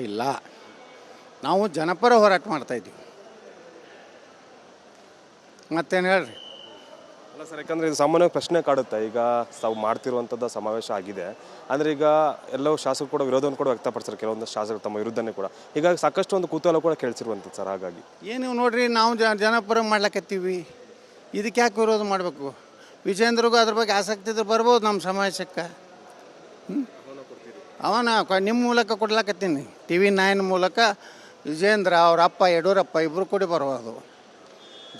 ಇಲ್ಲ, ನಾವು ಜನಪರ ಹೋರಾಟ ಮಾಡ್ತಾಯಿದ್ದೀವಿ. ಮತ್ತೇನು ಹೇಳ್ರಿ? ಅಲ್ಲ ಸರ್, ಯಾಕಂದರೆ ಇದು ಸಾಮಾನ್ಯವಾಗಿ ಪ್ರಶ್ನೆ ಕಾಡುತ್ತೆ. ಈಗ ತಾವು ಮಾಡ್ತಿರುವಂಥದ್ದು ಸಮಾವೇಶ ಆಗಿದೆ ಅಂದರೆ ಈಗ ಎಲ್ಲವೂ ಶಾಸಕರು ಕೂಡ ವಿರೋಧವನ್ನು ಕೂಡ ವ್ಯಕ್ತಪಡಿಸ್ತಾರೆ, ಕೆಲವೊಂದು ಶಾಸಕರು ತಮ್ಮ ವಿರುದ್ಧನೇ ಕೂಡ. ಹೀಗಾಗಿ ಸಾಕಷ್ಟು ಒಂದು ಕುತೂಹಲ ಕೂಡ ಕೇಳಿಸಿರುವಂಥದ್ದು ಸರ್. ಹಾಗಾಗಿ ಏನು ನೋಡ್ರಿ, ನಾವು ಜನಪರ ಮಾಡ್ಲಕತ್ತೀವಿ, ಇದಕ್ಕೆ ಯಾಕೆ ವಿರೋಧ ಮಾಡಬೇಕು? ವಿಜೇಂದ್ರಿಗೂ ಅದ್ರ ಬಗ್ಗೆ ಆಸಕ್ತಿ ಇದ್ರೆ ಬರ್ಬೋದು ನಮ್ಮ ಸಮಾವೇಶಕ್ಕೆ. ಅವನ ನಿಮ್ಮ ಮೂಲಕ ಕೊಡ್ಲಾಕತ್ತೀನಿ, TV9 ಮೂಲಕ ವಿಜೇಂದ್ರ ಅವ್ರ ಅಪ್ಪ ಯಡಿಯೂರಪ್ಪ ಇಬ್ಬರು ಕೂಡಿ ಬರ್ಬೋದು.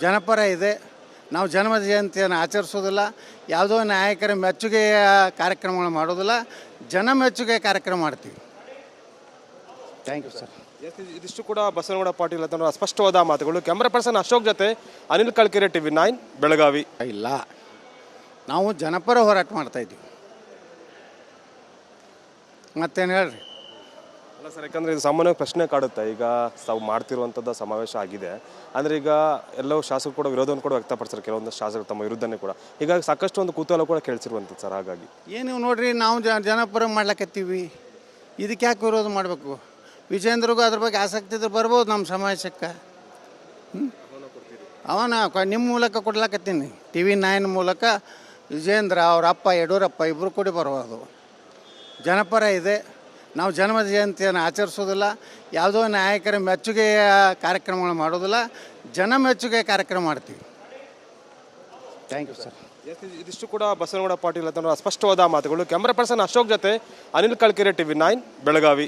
ಜನಪರ ಇದೆ. ನಾವು ಜನ್ಮ ಜಯಂತಿಯನ್ನು ಆಚರಿಸೋದಿಲ್ಲ, ಯಾವುದೋ ನಾಯಕರ ಮೆಚ್ಚುಗೆಯ ಕಾರ್ಯಕ್ರಮಗಳು ಮಾಡೋದಿಲ್ಲ, ಜನ ಮೆಚ್ಚುಗೆ ಕಾರ್ಯಕ್ರಮ ಮಾಡ್ತೀವಿ. Thank you sir. ಇದಿಷ್ಟು ಕೂಡ ಬಸವನಗೌಡ ಪಾಟೀಲ್ ಅಂತ ಸ್ಪಷ್ಟವಾದ ಮಾತುಗಳು. ಕ್ಯಾಮ್ರಾ ಪರ್ಸನ್ ಅಶೋಕ್ ಜೊತೆ ಅನಿಲ್ ಕಲ್ಕೆರೆ, TV9 ಬೆಳಗಾವಿ. ಇಲ್ಲ, ನಾವು ಜನಪರ ಹೋರಾಟ ಮಾಡ್ತಾಯಿದ್ದೀವಿ. ಮತ್ತೇನು ಹೇಳ್ರಿ? ಅಲ್ಲ ಸರ್, ಯಾಕಂದರೆ ಇದು ಸಾಮಾನ್ಯವಾಗಿ ಪ್ರಶ್ನೆ ಕಾಡುತ್ತೆ. ಈಗ ತಾವು ಮಾಡ್ತಿರುವಂಥದ್ದು ಸಮಾವೇಶ ಆಗಿದೆ ಅಂದರೆ ಈಗ ಎಲ್ಲವೂ ಶಾಸಕರು ಕೂಡ ವಿರೋಧವನ್ನು ಕೂಡ ವ್ಯಕ್ತಪಡಿಸ್ತಾರೆ, ಕೆಲವೊಂದು ಶಾಸಕರು ತಮ್ಮ ವಿರುದ್ಧನೇ ಕೂಡ. ಹೀಗಾಗಿ ಸಾಕಷ್ಟು ಒಂದು ಕುತೂಹಲ ಕೂಡ ಕೇಳಿಸಿರುವಂಥದ್ದು ಸರ್. ಹಾಗಾಗಿ ಏನು ನೋಡ್ರಿ, ನಾವು ಜನಪರ ಮಾಡ್ಲಕತ್ತೀವಿ, ಇದಕ್ಕೆ ಯಾಕೆ ವಿರೋಧ ಮಾಡಬೇಕು? ವಿಜೇಂದ್ರಿಗೂ ಅದ್ರ ಬಗ್ಗೆ ಆಸಕ್ತಿ ಇದ್ರೆ ಬರ್ಬೋದು ನಮ್ಮ ಸಮಾವೇಶಕ್ಕೆ. ಅವನ ನಿಮ್ಮ ಮೂಲಕ ಕೊಡ್ಲಾಕತ್ತೀನಿ, TV9 ಮೂಲಕ ವಿಜೇಂದ್ರ ಅವ್ರ ಅಪ್ಪ ಯಡಿಯೂರಪ್ಪ ಇಬ್ಬರು ಕೂಡಿ ಬರ್ಬೋದು. ಜನಪರ ಇದೆ. ನಾವು ಜನ್ಮ ಜಯಂತಿಯನ್ನು ಆಚರಿಸೋದಿಲ್ಲ, ಯಾವುದೋ ನಾಯಕರ ಮೆಚ್ಚುಗೆಯ ಕಾರ್ಯಕ್ರಮಗಳು ಮಾಡೋದಿಲ್ಲ, ಜನ ಮೆಚ್ಚುಗೆ ಕಾರ್ಯಕ್ರಮ ಮಾಡ್ತೀವಿ. Thank you sir. ಇದಿಷ್ಟು ಕೂಡ ಬಸವನಗೌಡ ಪಾಟೀಲ್ ಅಂತ ಸ್ಪಷ್ಟವಾದ ಮಾತುಗಳು. ಕ್ಯಾಮ್ರಾ ಪರ್ಸನ್ ಅಶೋಕ್ ಜೊತೆ ಅನಿಲ್ ಕಲ್ಕೆರೆ, TV9 ಬೆಳಗಾವಿ.